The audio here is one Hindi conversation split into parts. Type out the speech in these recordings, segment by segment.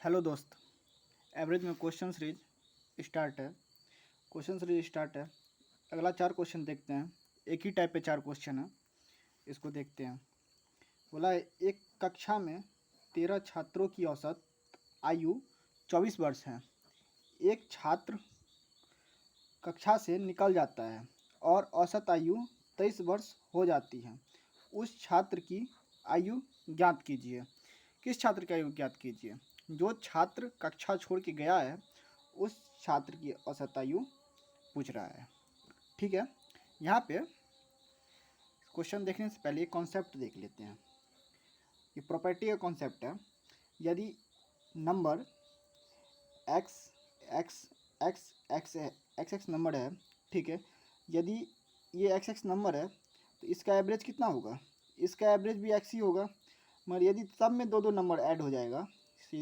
हेलो दोस्त। एवरेज में क्वेश्चन सीरीज स्टार्ट है। क्वेश्चन सीरीज स्टार्ट है। अगला 4 क्वेश्चन देखते हैं। एक ही टाइप पे 4 क्वेश्चन है, इसको देखते हैं। बोला है, एक कक्षा में 13 छात्रों की औसत आयु 24 वर्ष है। एक छात्र कक्षा से निकल जाता है और औसत आयु 23 वर्ष हो जाती है। उस छात्र की आयु ज्ञात कीजिए। किस छात्र की आयु ज्ञात कीजिए? जो छात्र कक्षा छोड़ के गया है उस छात्र की औसत आयु पूछ रहा है। ठीक है, यहाँ पे क्वेश्चन देखने से पहले कॉन्सेप्ट देख लेते हैं। ये प्रॉपर्टी का कॉन्सेप्ट है। यदि number x x x x x x number है, ठीक है, यदि ये एक्स एक्स नंबर है तो इसका एवरेज कितना होगा? इसका एवरेज भी एक्स ही होगा। मगर यदि सब में दो दो नंबर ऐड हो जाएगा,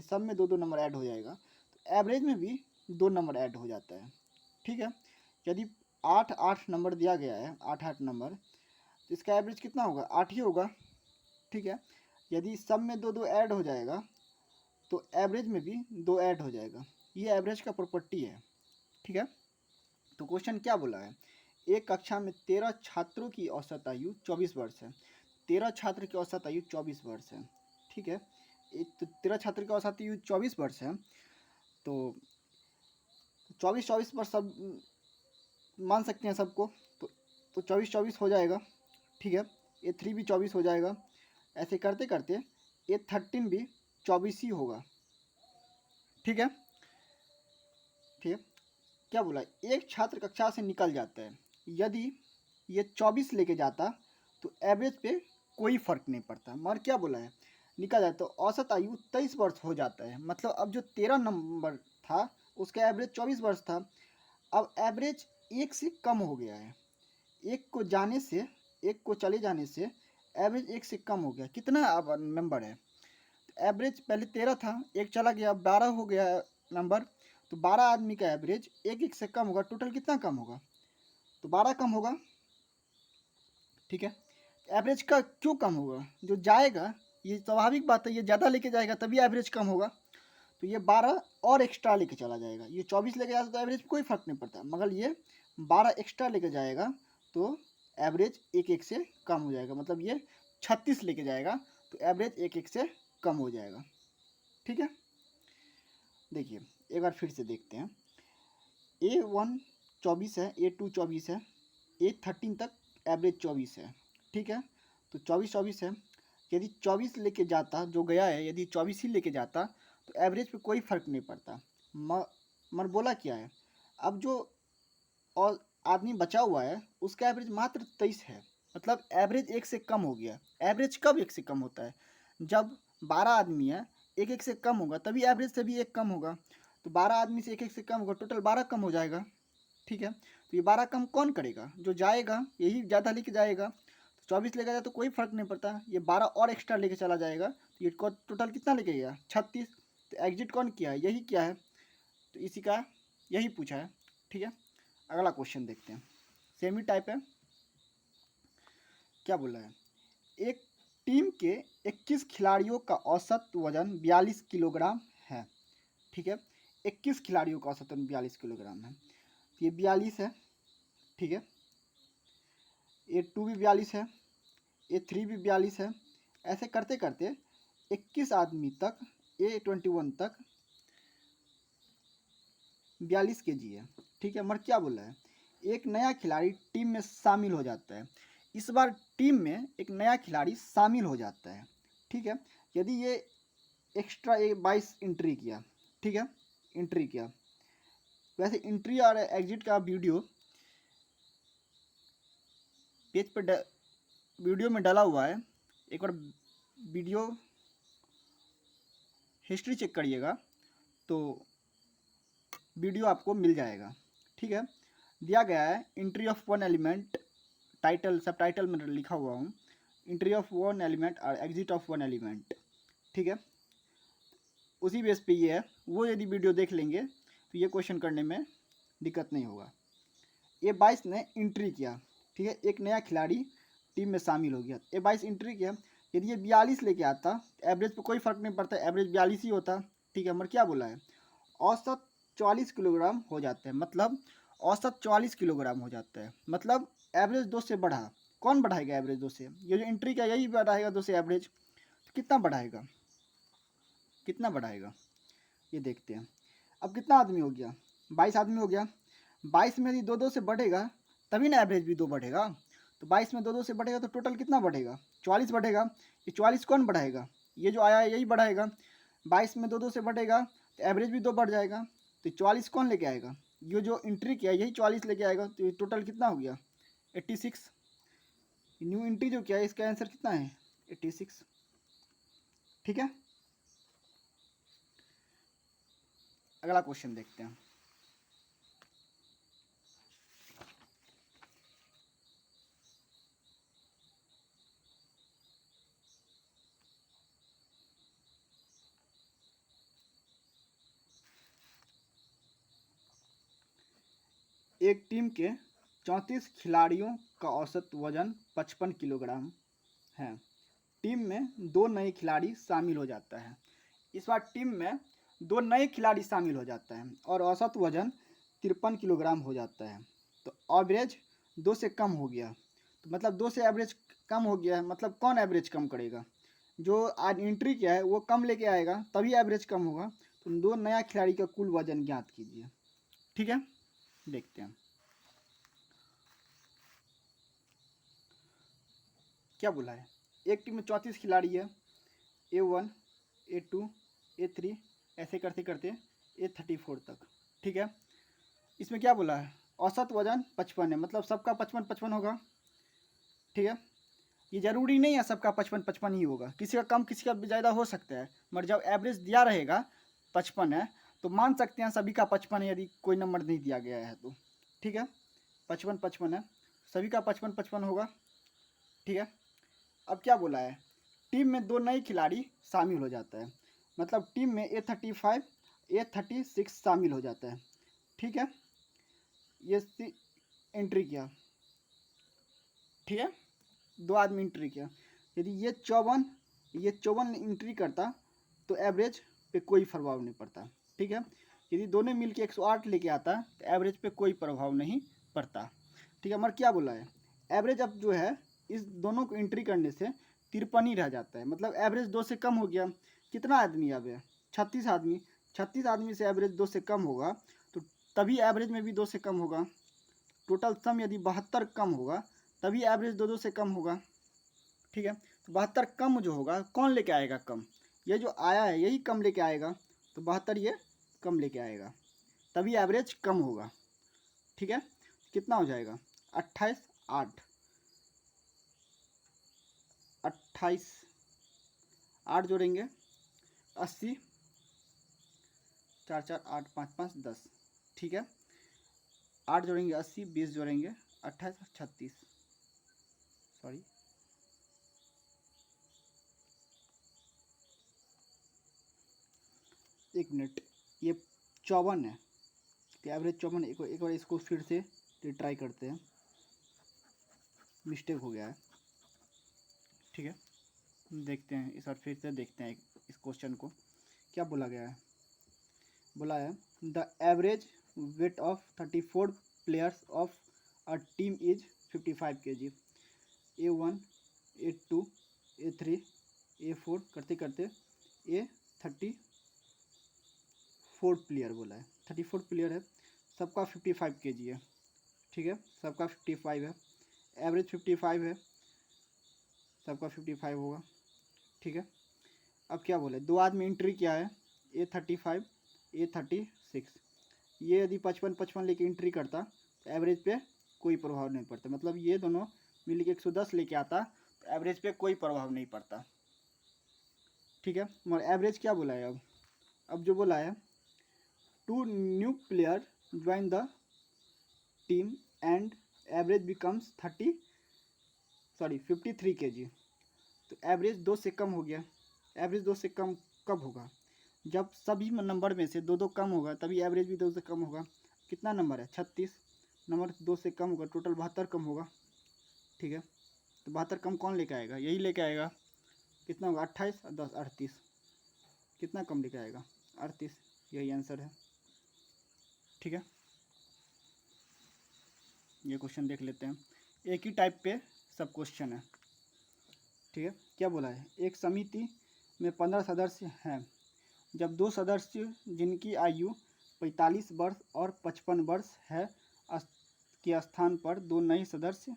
सब में दो दो नंबर ऐड हो जाएगा तो एवरेज में भी 2 नंबर ऐड हो जाता है। ठीक है, यदि 8 नंबर दिया गया है, 8 नंबर, तो इसका एवरेज कितना होगा? 8 ही होगा। ठीक है, यदि सब में दो दो ऐड हो जाएगा तो एवरेज में भी 2 ऐड हो जाएगा। ये एवरेज का प्रॉपर्टी है। ठीक है, तो क्वेश्चन क्या बोला है? एक कक्षा में 13 छात्रों की औसत आयु 24 वर्ष है। 13 छात्र की औसत आयु 24 वर्ष है। ठीक है, तो 13 छात्र की औसत आयु 24 वर्ष है, तो 24 वर्ष सब मान सकते हैं सबको, तो 24 हो जाएगा। ठीक है, ये 3 भी 24 हो जाएगा। ऐसे करते करते ये 13 भी 24 ही होगा। ठीक है, ठीक है, क्या बोला? एक छात्र कक्षा से निकल जाता है। यदि ये 24 लेके जाता तो एवरेज पे कोई फ़र्क नहीं पड़ता। मगर क्या बोला है? निकल जाए तो औसत आयु 23 वर्ष हो जाता है। मतलब अब जो 13 नंबर था उसका एवरेज 24 वर्ष था। अब एवरेज 1 से कम हो गया है। 1 को जाने से, 1 को चले जाने से एवरेज 1 से कम हो गया। कितना अब नंबर है? एवरेज पहले 13 था, 1 चला गया, 12 हो गया नंबर। तो 12 आदमी का एवरेज 1 से कम होगा। टोटल कितना कम होगा? तो 12 कम होगा। ठीक है, एवरेज का क्यों कम होगा? जो जाएगा, ये स्वाभाविक बात है, ये ज़्यादा लेके जाएगा तभी एवरेज कम होगा। तो ये 12 और एक्स्ट्रा लेके चला जाएगा। ये 24 लेके जाता तो एवरेज कोई फ़र्क नहीं पड़ता, मगर ये 12 एक्स्ट्रा लेके जाएगा तो एवरेज 1 से कम हो जाएगा। मतलब ये 36 लेके जाएगा तो एवरेज 1 से कम हो जाएगा। ठीक है, देखिए एक बार फिर से देखते हैं। A1 24 है, A2 24 है, A13 तक एवरेज 24 है। ठीक है, तो 24 है। यदि 24 लेके जाता, जो गया है, यदि 24 ही लेके जाता तो एवरेज पे कोई फ़र्क नहीं पड़ता। मर बोला क्या है? अब जो और आदमी बचा हुआ है उसका एवरेज मात्र 23 है। मतलब एवरेज 1 से कम हो गया। एवरेज कब 1 से कम होता है? जब 12 आदमी है, 1 से कम होगा तभी एवरेज से भी 1 कम होगा। तो 12 आदमी से 1 से कम होगा, टोटल 12 कम हो जाएगा। ठीक है, तो ये 12 कम कौन करेगा? जो जाएगा, यही ज़्यादा लेके जाएगा। तो 24 लेके जाए तो कोई फ़र्क नहीं पड़ता, ये 12 और एक्स्ट्रा लेके चला जाएगा तो ये टोटल कितना लेके गया? 36। तो एग्जिट कौन किया है? यही किया है। तो इसी का यही पूछा है। ठीक है, अगला क्वेश्चन देखते हैं। सेमी टाइप है। क्या बोला है? एक टीम के 21 खिलाड़ियों का औसत वजन 42 किलोग्राम है। ठीक है, 21 खिलाड़ियों का औसत वजन 42 किलोग्राम है। तो ये 42 है। ठीक है, A2 भी 42 है, A3 भी 42 है। ऐसे करते करते 21 आदमी तक, A21 तक 42 kg है। ठीक है, मगर क्या बोला है? एक नया खिलाड़ी टीम में शामिल हो जाता है। इस बार टीम में एक नया खिलाड़ी शामिल हो जाता है। ठीक है, यदि ये एक्स्ट्रा 22 एंट्री किया, ठीक है, एंट्री किया। वैसे एंट्री और एग्जिट का वीडियो पेज पर वीडियो में डाला हुआ है। एक बार वीडियो हिस्ट्री चेक करिएगा तो वीडियो आपको मिल जाएगा। ठीक है, दिया गया है entry of one element, title सब टाइटल में लिखा हुआ हूँ, एंट्री ऑफ वन एलिमेंट और एग्जिट ऑफ वन एलिमेंट। ठीक है, उसी बेस पे ये है। वो यदि वीडियो देख लेंगे तो ये क्वेश्चन करने में दिक्कत नहीं होगा। ये 22 ने एंट्री किया। ठीक है, एक नया खिलाड़ी टीम में शामिल हो गया। ये 22 एंट्री किया। यदि ये 42 लेके आता एवरेज पे कोई फ़र्क नहीं पड़ता, एवरेज 42 ही होता। ठीक है, मगर क्या बोला है, औसत 44 किलोग्राम हो जाते हैं, मतलब औसत 44 किलोग्राम हो जाता है, मतलब एवरेज 2 से बढ़ा। कौन बढ़ाएगा एवरेज 2 से? ये जो एंट्री का यही बढ़ाएगा 2 से एवरेज। तो कितना बढ़ाएगा, कितना बढ़ाएगा ये देखते हैं। अब कितना आदमी हो गया, 22 आदमी हो गया। 22 में यदि 2-2 से बढ़ेगा तभी ना एवरेज भी 2 बढ़ेगा। तो 22 में 2-2 से बढ़ेगा तो टोटल कितना बढ़ेगा, 44 बढ़ेगा। ये 44 कौन बढ़ाएगा, ये जो आया है यही बढ़ाएगा। 22 में 2-2 से बढ़ेगा तो एवरेज भी 2 बढ़ जाएगा। तो 44 कौन लेके आएगा, ये जो एंट्री किया यही 44 लेके आएगा। तो ये टोटल कितना हो गया, 86। न्यू एंट्री जो किया है इसका आंसर कितना है, 86। ठीक है, अगला क्वेश्चन देखते हैं। एक टीम के 34 खिलाड़ियों का औसत वजन 55 किलोग्राम है। टीम में 2 नए खिलाड़ी शामिल हो जाता है। इस बार टीम में 2 नए खिलाड़ी शामिल हो जाता है और औसत वजन 53 किलोग्राम हो जाता है। तो एवरेज 2 से कम हो गया। तो मतलब 2 से एवरेज कम हो गया है, मतलब कौन एवरेज कम करेगा, जो आज एंट्री किया है वो कम लेके आएगा तभी एवरेज कम होगा। तो 2 नया खिलाड़ी का कुल वजन ज्ञात कीजिए। ठीक है, देखते हैं क्या बोला है। एक टीम में 34 खिलाड़ी है, A1 A2 A3 ऐसे करते करते A34 तक। ठीक है, इसमें क्या बोला है, औसत वजन 55 है, मतलब सबका 55-55 होगा। ठीक है, ये जरूरी नहीं है सबका 55-55 ही होगा, किसी का कम किसी का ज़्यादा हो सकता है, मगर जब एवरेज दिया रहेगा 55 है तो मान सकते हैं सभी का 55 है, यदि कोई नंबर नहीं दिया गया है तो। ठीक है, 55-55 है, सभी का 55-55 होगा। ठीक है, अब क्या बोला है, टीम में 2 नए खिलाड़ी शामिल हो जाता है, मतलब टीम में A35 A36 शामिल हो जाता है। ठीक है, ये एंट्री किया। ठीक है, 2 आदमी एंट्री किया, यदि ये 54 एंट्री करता तो एवरेज पे कोई प्रभाव नहीं पड़ता। ठीक है, यदि दोनों मिलके 108 लेके आता तो एवरेज पे कोई प्रभाव नहीं पड़ता। ठीक है, मगर क्या बोला है, एवरेज अब जो है इस दोनों को एंट्री करने से 53 ही रह जाता है, मतलब एवरेज 2 से कम हो गया। कितना आदमी अब है, 36 आदमी। 36 आदमी से एवरेज 2 से कम होगा तो तभी एवरेज में भी 2 से कम होगा। टोटल सम यदि 72 कम होगा तभी एवरेज 2-2 से कम होगा। ठीक है, तो 72 कम जो होगा कौन लेके आएगा कम, ये जो आया है यही कम लेके आएगा। तो 72 ये कम लेके आएगा तभी एवरेज कम होगा। ठीक है, कितना हो जाएगा, 28 8 28 8 जोड़ेंगे 80 4 4 8 5 5 10। ठीक है, 8 जोड़ेंगे 80 20 जोड़ेंगे 28 36, सॉरी 1 मिनट, ये 54 है, तो एवरेज 54। एक बार इसको फिर से ट्राई करते हैं, मिस्टेक हो गया है। ठीक है, देखते हैं इस बार फिर से देखते हैं इस क्वेश्चन को क्या बोला गया है। बोला है the average weight of 34 players of a team is 55 kg। A1 A2 A3 A4 करते करते A34 प्लेयर बोला है, 34 प्लेयर है, सबका 55 kg है। ठीक है, सबका 55 है, एवरेज 55 है, सबका 55 होगा। ठीक है, अब क्या बोले, 2 आदमी एंट्री किया है, A35 A36, ये यदि 55-55 लेके एंट्री करता तो एवरेज पे कोई प्रभाव नहीं पड़ता, मतलब ये दोनों मिल के 110 लेके आता तो एवरेज पे कोई प्रभाव नहीं पड़ता। ठीक है, मगर एवरेज क्या बोला है, अब जो बोला है 2 new player join the team and average becomes 53 kg। तो एवरेज 2 से कम हो गया। एवरेज 2 से कम कब होगा, जब सभी नंबर में से 2-2 कम होगा तभी एवरेज भी 2 से कम होगा। कितना नंबर है, 36 नंबर 2 से कम होगा, टोटल 72 कम होगा। ठीक है, तो 72 कम कौन लेके आएगा, यही लेके आएगा। कितना होगा, 28 और 10 38, कितना कम लेके आएगा 38, यही आंसर है। ठीक है, ये क्वेश्चन देख लेते हैं। एक ही टाइप पे सब क्वेश्चन है। ठीक है, क्या बोला है, एक समिति में 15 सदस्य हैं। जब 2 सदस्य जिनकी आयु 45 वर्ष और 55 वर्ष है के स्थान पर 2 नए सदस्य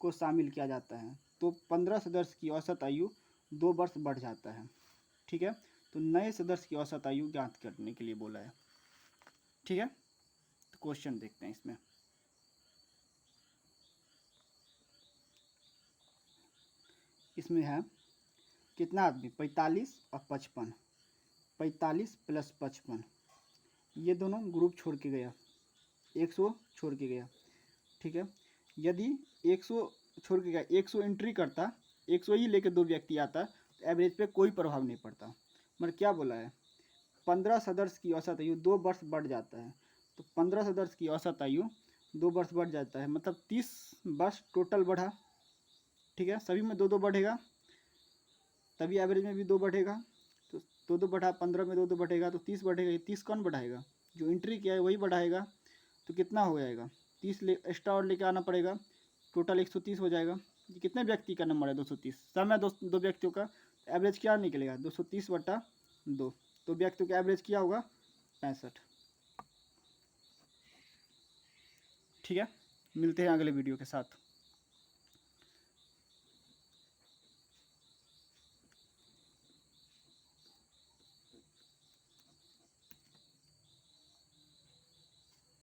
को शामिल किया जाता है, तो 15 सदस्य की औसत आयु 2 वर्ष बढ़ जाता है। ठीक है, तो नए सदस्य की औसत आयु ज्ञात करने के लिए बोला है। ठीक है, तो क्वेश्चन देखते हैं इसमें। इसमें है कितना आदमी, 45 और 55, 45 प्लस 55, ये दोनों ग्रुप छोड़ के गया, 100 छोड़ के गया। ठीक है, यदि 100 छोड़ के गया, 100 एंट्री करता, 100 ही लेके 2 व्यक्ति आता, तो एवरेज पे कोई प्रभाव नहीं पड़ता। मतलब क्या बोला है, 15 सदस्य की औसत आयु 2 वर्ष बढ़ जाता है, तो 15 सदस्य की औसत आयु 2 वर्ष बढ़ जाता है, मतलब 30 वर्ष टोटल बढ़ा। ठीक है, सभी में 2-2 बढ़ेगा, तभी एवरेज में भी 2 बढ़ेगा, तो 2-2 बढ़ा, 15 में 2-2 बढ़ेगा, तो 30 बढ़ेगा। ये 30 कौन बढ़ाएगा, जो एंट्री किया है वही बढ़ाएगा, तो कितना हो जाएगा, 30 एक्स्ट्रा और लेके आना पड़ेगा, टोटल 130 हो जाएगा। ये कितने व्यक्ति का नंबर है, 230, सब है दो व्यक्तियों का, एवरेज क्या निकलेगा, 230/2, तो व्यक्तियों का एवरेज क्या होगा, 65। ठीक है, मिलते हैं अगले वीडियो के साथ।